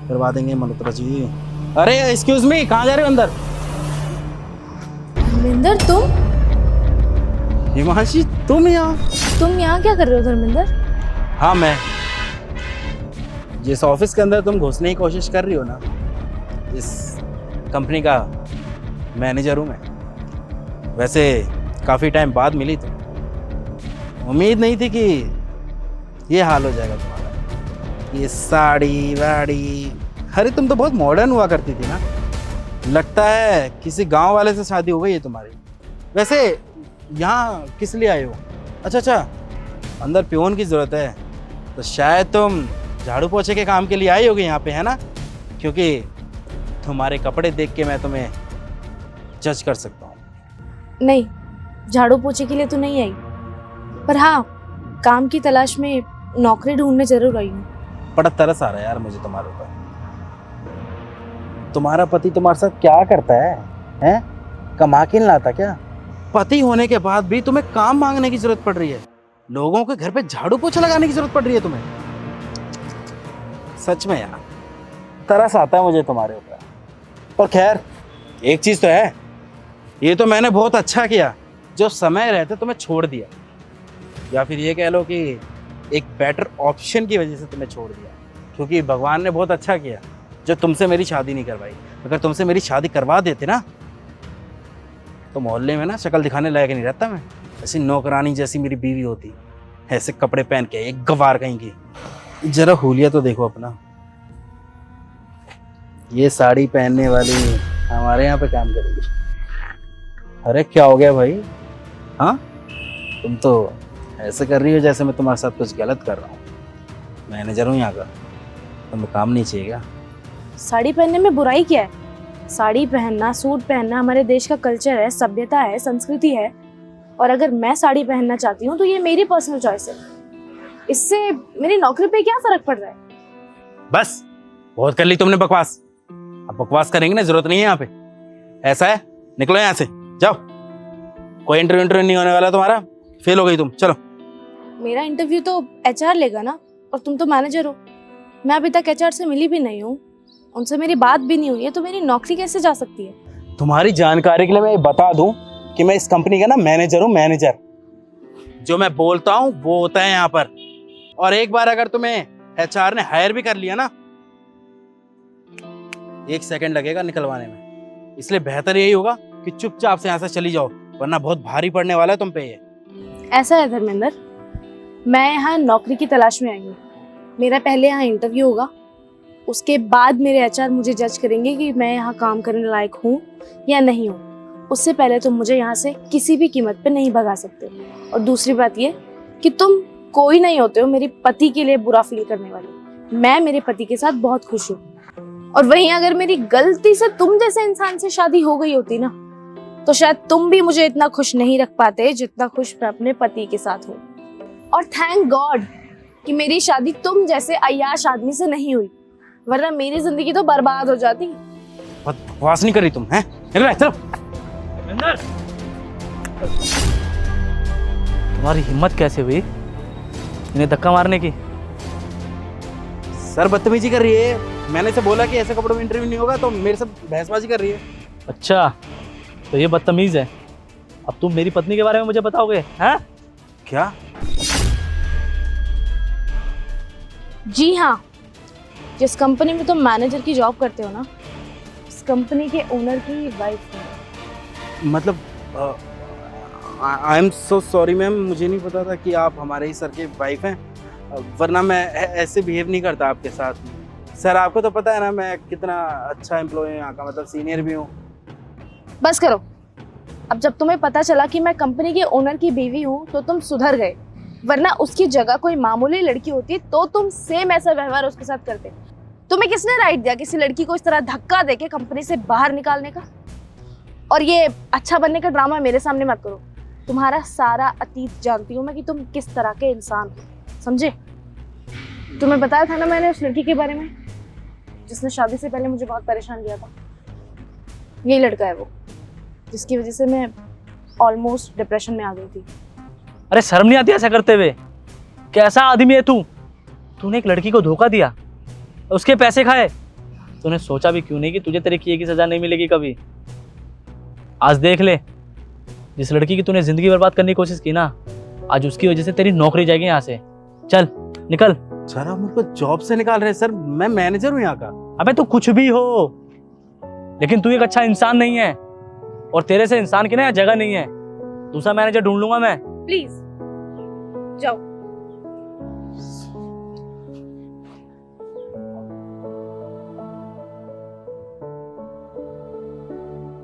करवा देंगे मल्होत्रा जी। अरे एक्सक्यूज मी, कहाँ जा रहे हो अंदर? धर्मेंद्र, हिमांशी तुम यहाँ? तुम यहाँ क्या कर रहे हो धर्मेंद्र? हाँ मैं जिस ऑफिस के अंदर तुम घुसने की कोशिश कर रही हो ना, इस कंपनी का मैनेजर हूँ मैं। वैसे काफ़ी टाइम बाद मिली तुम, उम्मीद नहीं थी कि ये हाल हो जाएगा तुम्हारा। ये साड़ी वाड़ी, अरे तुम तो बहुत मॉडर्न हुआ करती थी ना, लगता है किसी गांव वाले से शादी हो गई है तुम्हारी। वैसे यहाँ किस लिए आए हो? अच्छा, अंदर पियोन की ज़रूरत है, तो शायद तुम झाड़ू पोछे के काम के लिए आई होगी यहाँ पे, है ना? क्योंकि तुम्हारे कपड़े देख के मैं तुम्हें जज कर सकता हूँ। नहीं, झाड़ू पोछे के लिए तो नहीं आई, पर हाँ, काम की तलाश में नौकरी ढूंढने जरूर आई हूँ। बड़ा तरस आ रहा है यार मुझे तुम्हारे ऊपर। तुम्हारा पति तुम्हारे साथ क्या करता है? हैं? कमा के नहीं लाता क्या? पति होने के बाद भी तुम्हें काम मांगने की जरूरत पड़ रही है, लोगों के घर पे झाड़ू पोछा लगाने की जरूरत पड़ रही है तुम्हें। सच में यार तरस आता है मुझे तुम्हारे ऊपर। और खैर एक चीज तो है, ये तो मैंने बहुत अच्छा किया जो समय रहते तुम्हें छोड़ दिया, या फिर ये कह लो कि एक बेटर ऑप्शन की वजह से तुम्हें छोड़ दिया, क्योंकि भगवान ने बहुत अच्छा किया जो तुमसे मेरी शादी नहीं करवाई। अगर तुमसे मेरी शादी करवा देते ना, तो मोहल्ले में ना शक्ल दिखाने लायक नहीं रहता मैं। ऐसी नौकरानी जैसी मेरी बीवी होती, ऐसे कपड़े पहन के, एक गवार कहीं की। जरा हुलिया तो देखो अपना, ये साड़ी पहनने वाली हमारे यहाँ पे काम करेगी। अरे क्या हो गया भाई? हाँ, तुम तो ऐसे कर रही हो जैसे मैं तुम्हारे साथ कुछ गलत कर रहा हूँ। मैनेजर हूँ यहाँ का, तुम्हें काम नहीं चाहिए क्या? साड़ी पहनने में बुराई क्या है? साड़ी पहनना, सूट पहनना हमारे देश का कल्चर है, सभ्यता है, संस्कृति है। और अगर मैं साड़ी पहनना चाहती हूँ तो ये मेरी पर्सनल चॉइस है। इससे मेरी नौकरी पे क्या फर्क पड़ रहा है? बस बहुत कर ली तुमने बकवास, अब बकवास करेंगे ना, जरूरत नहीं है यहाँ पे। ऐसा है, निकलो यहाँ से, जाओ। कोई इंटरव्यू नहीं होने वाला तुम्हारा, फेल हो गई तुम, चलो। मेरा इंटरव्यू तो HR लेगा ना, और तुम तो मैनेजर हो। मैं अभी तक HR से मिली भी नहीं हूँ, उनसे मेरी बात भी नहीं हुई है, तो मेरी नौकरी कैसे जा सकती है? तुम्हारी जानकारी के लिए मैं बता दूं कि मैं इस कंपनी का ना मैनेजर हूँ। मैनेजर, जो मैं बोलता हूँ वो होता है यहाँ पर। और एक बार अगर तुम्हें HR ने हायर भी कर लिया ना, 1 सेकंड लगेगा निकलवाने में। इसलिए बेहतर यही होगा कि चुपचाप से यहाँ से चली जाओ, वरना बहुत भारी पड़ने वाला है तुम पे ये। ऐसा है धर्मेंद्र, मैं यहाँ नौकरी की तलाश में आई हूँ। मेरा पहले यहाँ इंटरव्यू होगा, उसके बाद मेरे HR मुझे जज करेंगे कि मैं यहाँ काम करने लायक हूँ या नहीं हूँ। उससे पहले तुम मुझे यहाँ से किसी भी कीमत पे नहीं भगा सकते। और दूसरी बात ये कि तुम कोई नहीं होते हो मेरे पति के लिए बुरा फील करने वाली। मैं मेरे पति के साथ बहुत खुश हूँ, और वहीं अगर मेरी गलती से तुम जैसे इंसान से शादी हो गई होती ना, तो शायद तुम भी मुझे इतना खुश नहीं रख पाते जितना खुश मैं अपने पति के साथ हूँ। और थैंक गॉड कि मेरी शादी तुम जैसे अय्याश आदमी से नहीं हुई, वरना मेरी जिंदगी तो बर्बाद हो जाती। बहुत बकवास नहीं कर रही तुम, हैं? चलो। तुम्हारी हिम्मत कैसे हुई इन्हें धक्का मारने की? सर बदतमीजी कर रही है। मैंने से बोला कि ऐसे कपड़ों में इंटरव्यू नहीं होगा, तो मेरे से बहसबाजी कर रही है। अच्छा, तो ये बदतमीज है। अब तुम मेरी पत्नी के बारे में मुझे बताओगे? हैं? क्या? जी हाँ, जिस कंपनी में तुम मैनेजर की जॉब करते हो ना, उस कंपनी के ओनर की वाइफ है। मतलब I am so sorry ma'am, मुझे नहीं पता था कि आप हमारे ही सर के वाइफ हैं, वरना मैं ऐसे बिहेव नहीं करता आपके साथ। सर आपको तो पता है ना मैं कितना अच्छा एम्प्लॉय हूँ यहाँ का, मतलब सीनियर भी हूँ। बस करो, अब जब तुम्हें पता चला कि मैं कंपनी के ओनर की बीवी हूँ तो तुम सुधर गए, वरना उसकी जगह कोई मामूली लड़की होती तो तुम सेम ऐसा व्यवहार उसके साथ करते। तुम्हें किसने राइट दिया किसी लड़की को इस तरह धक्का देके कंपनी से बाहर निकालने का? और ये अच्छा बनने का ड्रामा मेरे सामने मत करो। तुम्हारा सारा अतीत जानती हूँ मैं कि तुम किस तरह के इंसान हो, समझे? तुम्हें बताया था ना मैंने उस लड़की के बारे में जिसने शादी से पहले मुझे बहुत परेशान किया था। यही लड़का है वो, जिसकी वजह से मैं ऑलमोस्ट डिप्रेशन में आ गई थी। अरे शर्म नहीं आती ऐसा करते हुए? कैसा आदमी है तू? तूने एक लड़की को धोखा दिया, उसके पैसे खाए, तूने सोचा भी क्यों नहीं कि तुझे तेरे किए की सजा नहीं मिलेगी कभी? आज देख ले, जिस लड़की की तूने जिंदगी बर्बाद करने की कोशिश की ना, आज उसकी वजह से तेरी नौकरी जाएगी यहाँ से। चल निकल। सर आप मुझको जॉब से निकाल रहे हैं सर, मैं मैनेजर हूँ यहाँ का। अबे तू कुछ भी हो, लेकिन तू एक अच्छा इंसान नहीं है, और तेरे से इंसान की ना यहाँ जगह नहीं है। दूसरा मैनेजर ढूंढ लूंगा मैं। प्लीज जाओ।